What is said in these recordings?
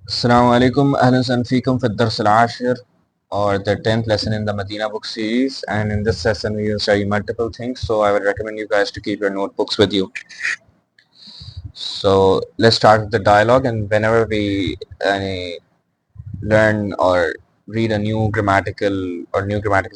Assalamu alaikum, ahlan wa fikum fi dars al-ashir or the 10th lesson in the Madinah book series, and in this lesson we will study multiple things, so I would recommend you guys to keep your notebooks with you. So let's start with the dialogue, and whenever we learn or read a new grammatical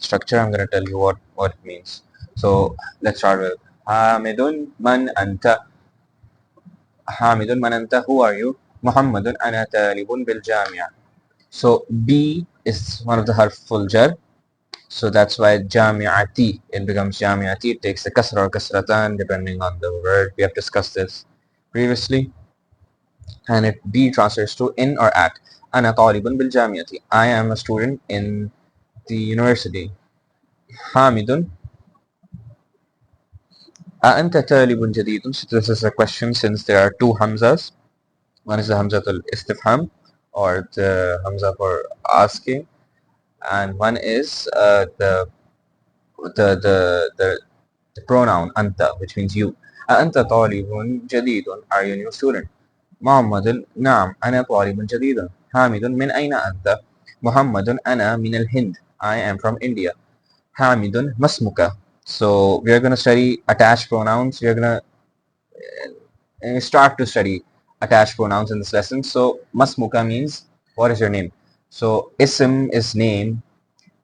structure, I'm going to tell you what it means. So let's start with Hamidun man anta, who are you? Muhammadun ana talibun bil jami'ah. So B is one of the harful jar. So that's why jami'ati, it becomes jami'ati. It takes the kasra or kasratan depending on the word. We have discussed this previously. And it B translates to in or at. Ana talibun bil jami'ati. I am a student in the university. Hamidun. Anta talibun jadidun. So this is a question since there are two hamzas. One is the hamzatul istifham or the hamza for asking, and one is the pronoun anta, which means you. أأنت طالب جديد? Are you a new student? محمد نعم أنا طالب جديد. حامد من أين أنت؟ محمد أنا من الهند. I am from India. حامد ما اسمك? So we are going to study attached pronouns. We are going to start to study attached pronouns in this lesson. So masmuka means what is your name? So ism is name,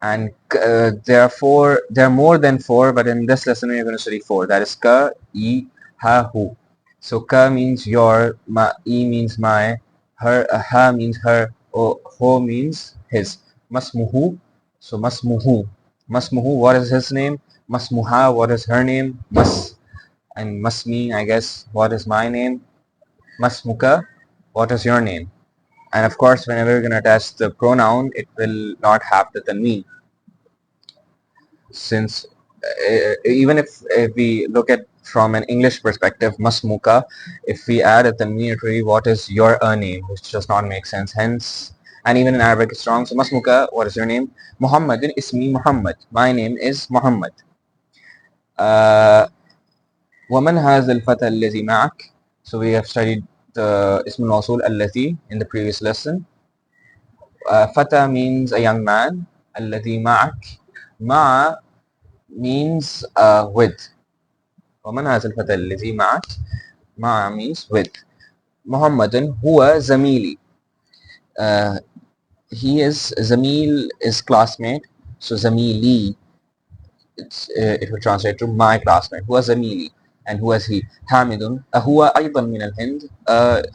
and there are more than four, but in this lesson we are going to study four. That is ka, e, ha, hu. So ka means your, e means my, her, ha means her, ho means his. Masmuhu. So masmuhu, what is his name? Masmuha, what is her name? And masmi, I guess, what is my name? Masmuka, what is your name? And of course, whenever you're going to attach the pronoun, it will not have the tanween. Since even if we look at from an English perspective, masmuka, if we add a tanween, it really what is your name, which does not make sense. Hence, and even in Arabic it's wrong. So masmuka, what is your name? Muhammadin ismi Muhammad. My name is Muhammad. ومن هذا الفتى الذي معك? So we have studied the ism al-mawsul الذي in the previous lesson. Fata means a young man. الذي معك, مع means with. ومن هذا الفتى الذي معك? مع means with. محمد هو زميلي. He is زميل is classmate. So زميلي, it will translate to my classmate. هو زميلي. And who is he? حامد أهو أيضا من الهند.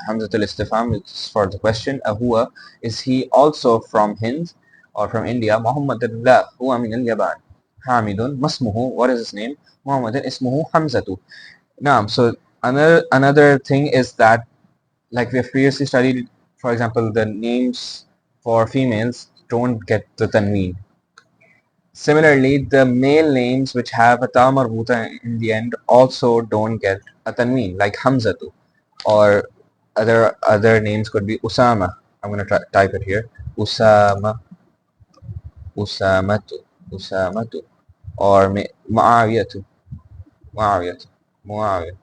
همزة الاستفهام is for the question. أهو, is he also from Hind or from India? محمد لا هو من اليابان. حامد ما اسمه? What is his name? محمد اسمه حمزة. Now, so another thing is that, like we have previously studied, for example, the names for females don't get the tanween. Similarly, the male names which have a ta marbuta in the end also don't get a tanween, like Hamzatu, or other names could be Usama. I'm going to type it here. Usama, Usamatu, Usamatu, or Muawiyatu, Muawiyatu, Muawiyah.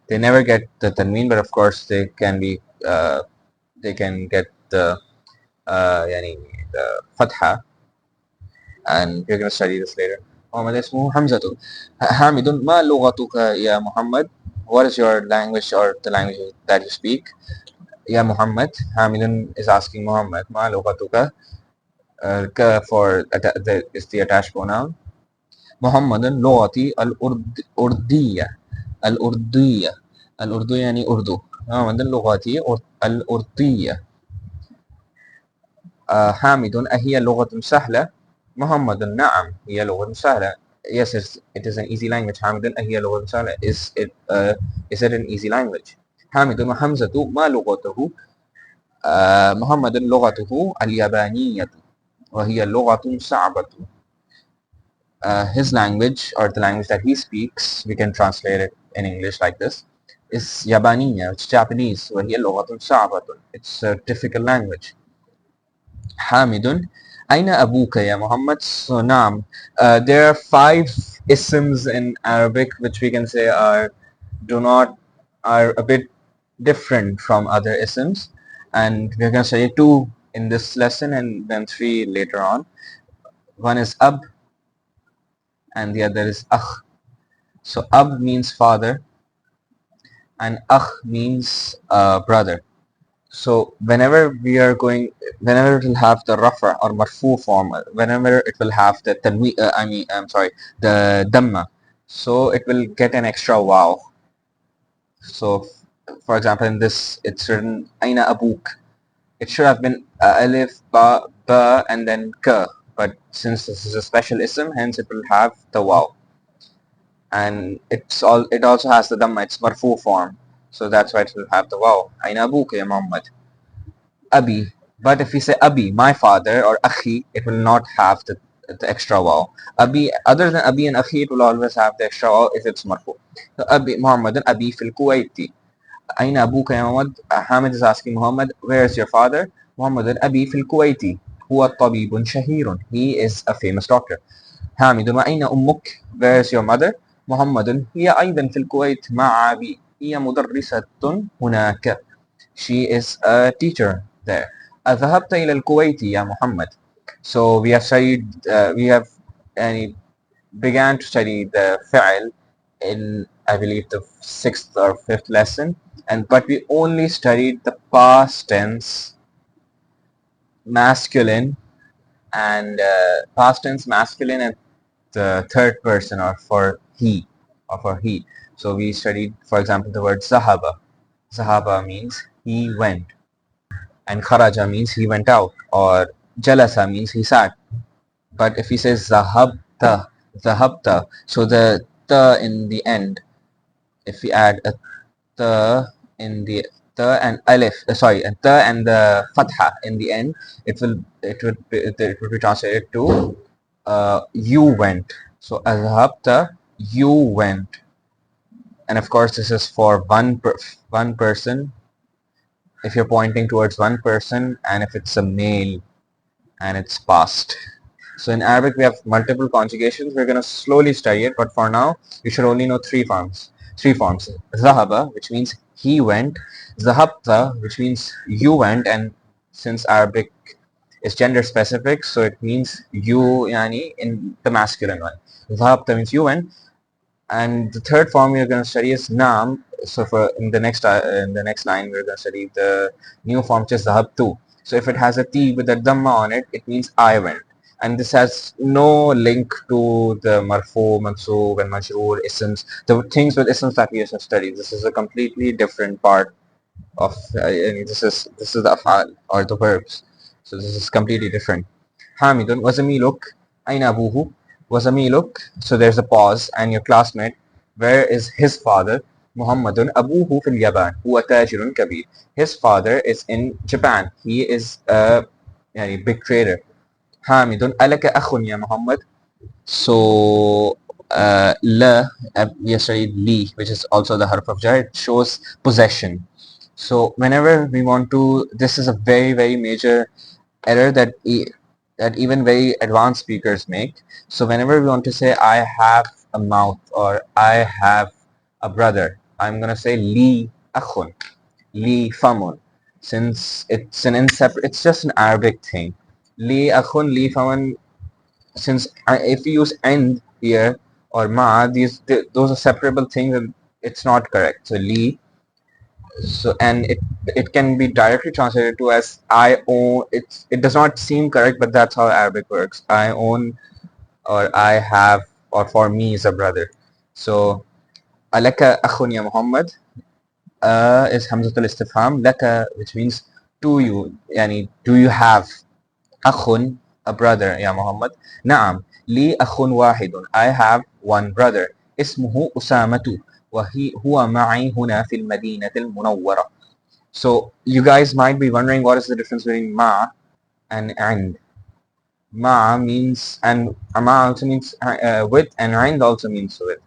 They never get the tanween, but of course they can get the the fatha, and we're going to study this later. محمد اسمه حمزة. حامد ما لغتك يا محمد? What is your language or the language that you speak? يا محمد. حامد is asking Muhammad. ما لغتك? For is the attached pronoun. محمد لغتي الأردية. الأردية. الأردو يعني أردو. محمد لغتي الأردية. حامد أهي لغة سهلة؟ محمد نعم هي لغة سهلة. Yes, it is an easy language. حامد أهي لغة سهلة. Is it an easy language? حامد وحمزة ما لغته؟ محمد لغته اليابانية وهي لغة صعبة. His language, or the language that he speaks, we can translate it in English like this, is Yabaniya, which is Japanese. وهي لغة صعبة. It's a difficult language. حامد أين أبوك يا محمد? So نعم, there are 5 isms in Arabic which we can say are a bit different from other isms. and we're going to study 2 in this lesson and then 3 later on. One is ab and the other is akh. So ab means father and akh means brother. So whenever it will have the rafa or marfu form, whenever it will have the the damma, so it will get an extra wow. So for example, in this, it's written aina abuk. It should have been alif, ba, and then ka. But since this is a special ism, hence it will have the wow. And it also has the dhamma, it's marfu form. So that's why it will have the wow. Aina abuka ya Muhammad. Abi. But if we say abi, my father, or akhi, it will not have the extra wow. Abi, other than abi and akhi, it will always have the extra wow if it's marfu. So abi, Muhammadan abi fil Kuwaiti. Aina abuka ya Muhammad? Hamid is asking Muhammad, where is your father? Muhammadan abi fil Kuwaiti. Huwa tabibun shahirun. He is a famous doctor. حامد وأين أمك? Where is your mother? محمد هي أيضا في الكويت مع أبي. هي مدرسة هناك. She is a teacher there. أذهبت إلى الكويت يا محمد? So we have studied, we have began to study the fi'l in, I believe, the 6th or 5th lesson, but we only studied the past tense masculine and the third person or for he. So we studied, for example, the word zahaba. Zahaba means he went, and kharaja means he went out, or jalasa means he sat. But if he says zahabta, so the ta in the end, if we add a ta in the ta and alif, and ta and the fatha in the end, it would be translated to you went. So azhabta, you went. And of course this is for one person, if you're pointing towards one person, and if it's a male and it's past. So in Arabic we have multiple conjugations. We're going to slowly study it, but for now you should only know three forms. Zahaba, which means he went. Zahabta, which means you went, and since Arabic is gender specific, so it means you, yani, in the masculine one. Zahabta means you went. And the third form we're going to study is Naam. So for in the next line we're going to study the new form, which is Zahabtu. So if it has a T with a Dhamma on it, it means I went. And this has no link to the Marfu, Mansoob, and Majroor isms, the things with isms that we have studied. This is a completely different part of this is the af'al or the verbs. So this is completely different. Hamidun wa zamiluk aina abuhu wa zamiluk. So there's a pause, and your classmate, where is his father? Muhammadun abuhu fil Yaban huwa tajirun kabir. His father is in Japan. He is a big trader. Hamidun alaka akhun ya Muhammad. So la, we studied li, which is also the harf of jar. It shows possession. So whenever we want to, this is a very, very major error that even very advanced speakers make. So whenever we want to say I have a mouth or I have a brother, I'm gonna say li akhun, li famun, since it's just an Arabic thing. Li akhun, li famun. Since if you use and here or ma, those are separable things, and it's not correct. So li, so and it can be directly translated to as I own. It does not seem correct, but that's how Arabic works. I own, or I have, or for me is a brother. So alaka akhun ya Muhammad is hamzatul istifham. Laka, which means to you, yani do you have akhun, a brother ya Muhammad? Naam li akhun wahidun. I have one brother. اسمه أسامة وهو معي هنا في المدينة المنورة. So you guys might be wondering, what is the difference between ma and? Ma means, and ma also means with, and and also means with.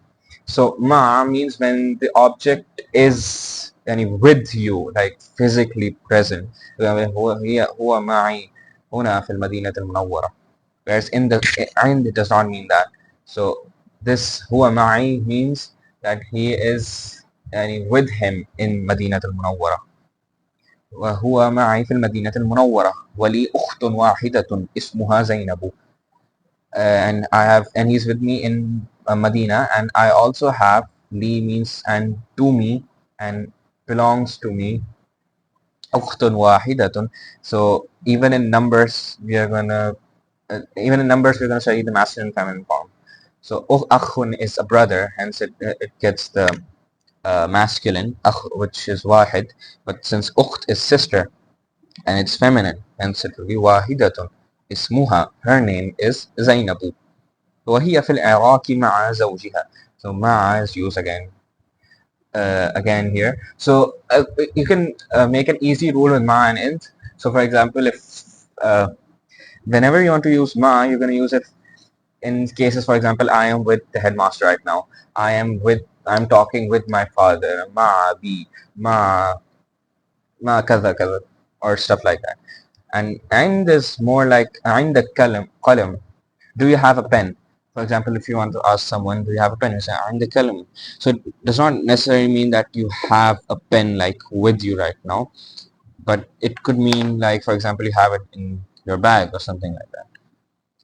So ma means when the object is with you, like physically present. هو معي هنا في المدينة المنورة. Whereas in the and, it does not mean that. So this huwa ma'i means that he is with him in Madinat al-Munawwara. وهو معي في المدينة المنورة ولي أخت واحدة اسمها زينب. And he's with me in Medina, and I also have, li means and to me and belongs to me, ukhtun wahidatun. So even in numbers we're gonna study the masculine and feminine form. So akhun is a brother, hence it gets the masculine akh, which is wahid, but since ukht is sister and it's feminine, hence it will be wahidatun. اسمها, her name is Zainabu. وهي في العراق مع زوجها. So مع is used again here. So you can make an easy rule with ma and int. So for example, if whenever you want to use ma, you're going to use it in cases. For example, I am with the headmaster right now. I'm talking with my father. Ma bi ma kaza kaza, or stuff like that. And is more like عند qalam. Do you have a pen? For example, if you want to ask someone, do you have a pen? You say عند qalam. So it does not necessarily mean that you have a pen like with you right now, but it could mean like, for example, you have it in your bag or something like that.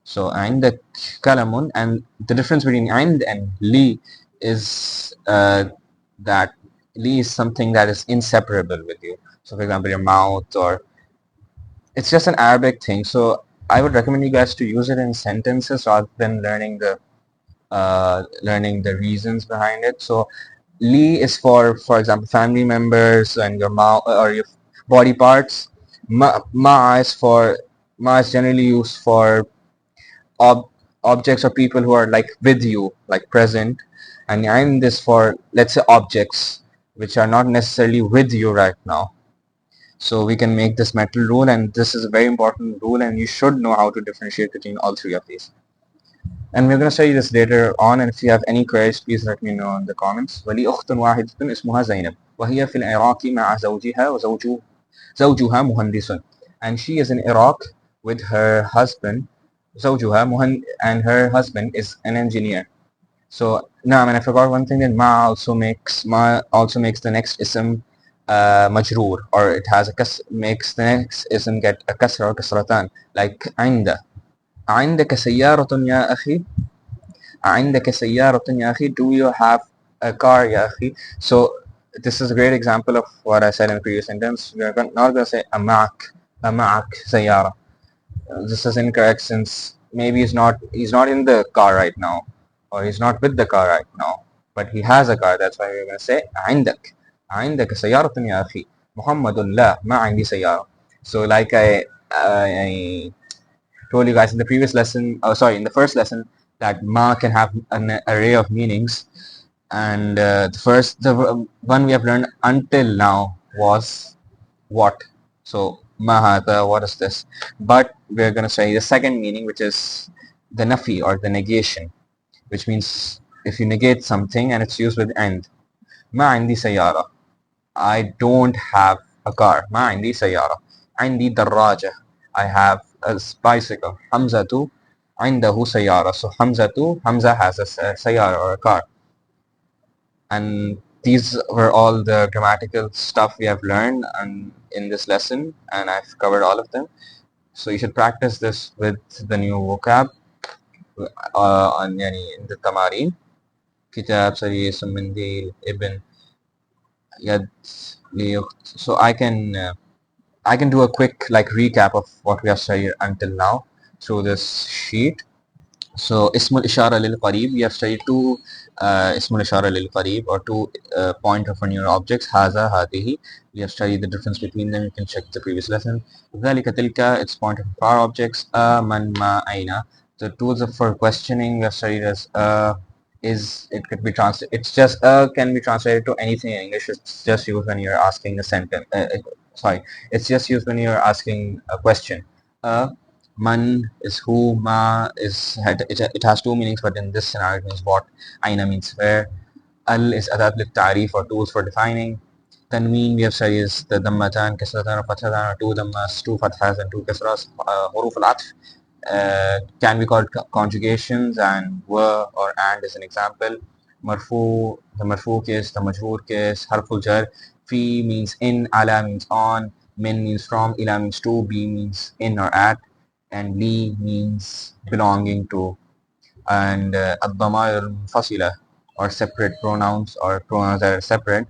So عندك قلم, and the difference between عند and li is that li is something that is inseparable with you. So for example, your mouth, or it's just an Arabic thing. So I would recommend you guys to use it in sentences rather than learning the reasons behind it. So li is for example, family members and your mouth or your body parts. Ma is generally used for ob- objects or people who are like with you, like present. And I'm this for, let's say, objects which are not necessarily with you right now. So we can make this mental rule, and this is a very important rule, and you should know how to differentiate between all three of these. And we're going to study this later on, and if you have any queries, please let me know in the comments. ولي أخت واحدة اسمها زينب وهي في العراق مع زوجها مهندس. And she is in Iraq with her husband. زوجها and her husband is an engineer. So now, and I forgot one thing, that ma also makes the next ism majroor, or it has makes the next ism get a kasra or kasratan, like عندك سيارة يا أخي. عندك سيارة يا أخي. Do you have a car يا أخي? So this is a great example of what I said in the previous sentence. We are not going to say أمعك سيارة. This is incorrect, since maybe he's not in the car right now, or he's not with the car right now, but he has a car. That's why we're going to say عندك سيارة يا أخي. محمد لا ما عندي سيارة. So like I told you guys in the previous lesson, in the first lesson, that ma can have an array of meanings, and the one we have learned until now was what. So mahata, what is this? But we're going to study the second meaning, which is the nafi, or the negation, which means if you negate something and it's used with and. Ma indi sayara. I don't have a car. Ma indi sayara. Indi darraja. I have a bicycle. Hamzatu indahu sayara. So Hamza has a sayara, or a car. And these were all the grammatical stuff we have learned in this lesson, and I've covered all of them. So you should practice this with the new vocab on in the tamarin. Kitab, Sariyas, Mindil, Ibn, Yad, Liyukt. So I can do a quick like recap of what we have studied until now through this sheet. So Ismul Ishara lil Qarib, we have studied two Ismul Ishara lil Qarib, or two pointer for near objects, Haza, Hatihi. We have studied the difference between them. You can check the previous lesson. Dhalika Tilka, it's pointer for far objects. Man, Ma, Aina. The tools for questioning we have studied as it could be translated. It's just can be translated to anything in English. It's just used when you're asking a sentence. It's just used when you're asking a question. Man is who, ma is it has two meanings, but in this scenario it means what. Aina means where. Al is adat lit ta'rif, or tools for defining. Tanween we have said is the dammatan, kasratan, or fathatan, or two dammas, two fathas, and two kasras. Huruf al-atf can be called conjugations, and were or and is an example. The marfu case, the majroor case. Harful jar, fi means in, ala means on, Min means from, ila means to, be means in or at, and li means belonging to. And الضمائر المنفصلة or separate pronouns or pronouns that are separate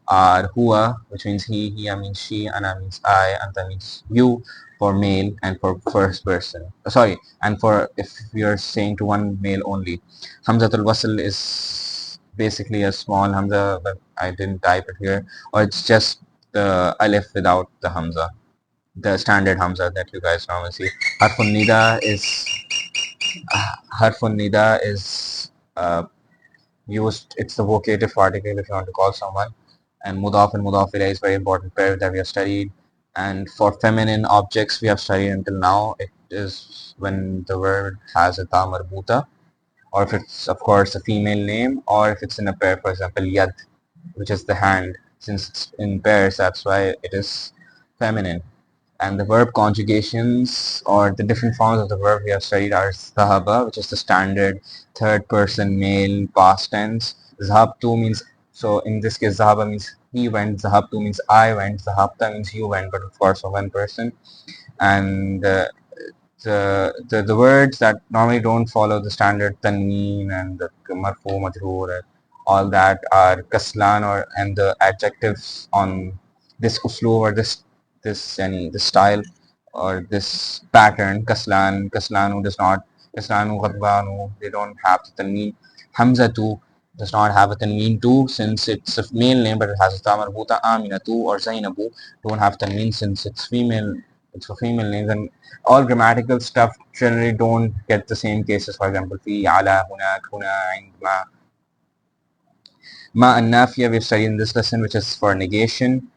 are huwa, which means he, hiya means she, ana means I, anta means you for male and for first person. Sorry, and for if you're saying to one male only. Hamzatul wasl is basically a small hamza, but I didn't type it here, or it's just the alif without the hamza, the standard hamza that you guys normally see. Harfun nida is harfun nida is used. It's the vocative particle if you want to call someone. And mudaf and mudaf ilayh is very important pair that we have studied. And for feminine objects we have studied until now, it is when the word has a ta marbuta, or if it's of course a female name, or if it's in a pair, for example yad, which is the hand. Since it's in pairs, that's why it is feminine. And the verb conjugations or the different forms of the verb we have studied are zahaba, which is the standard third person male past tense. Zahabtu means, so in this case zahaba means he went, zahabtu means I went, zahabta means you went, but of course for one person. And the words that normally don't follow the standard tanween and the marfu majroor and all that are kaslan, or and the adjectives on this usloob or this any this style or this pattern, kaslan, kaslanu does not, kaslanu, ghadbanu, they don't have the tanween. Hamzatu does not have a tanween too, since it's a male name, but it has a ta marbuta. Aminatu or Zainabu don't have tanween since it's female, it's for female names. And all grammatical stuff generally don't get the same cases. For example, fi, ala, hunak, huna, ind, ma. Ma and nafiya we've studied in this lesson, which is for negation.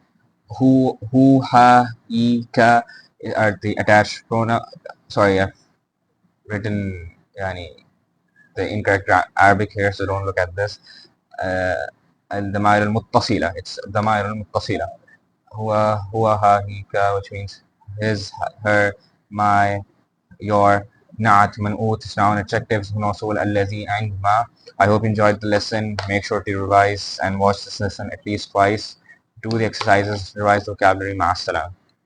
Hu, ha, I, ka are the attached pronoun. Sorry, I've written the incorrect Arabic here, so don't look at this. الضمائر المتصلة, it's الضمائر المتصلة. هو ها he ka, which means his, her, my, your. نعت منقوط is noun adjectives. موصول الذي عند ما. I hope you enjoyed the lesson. Make sure to revise and watch this lesson at least twice. Do the exercises, revise the vocabulary. مع السلامة.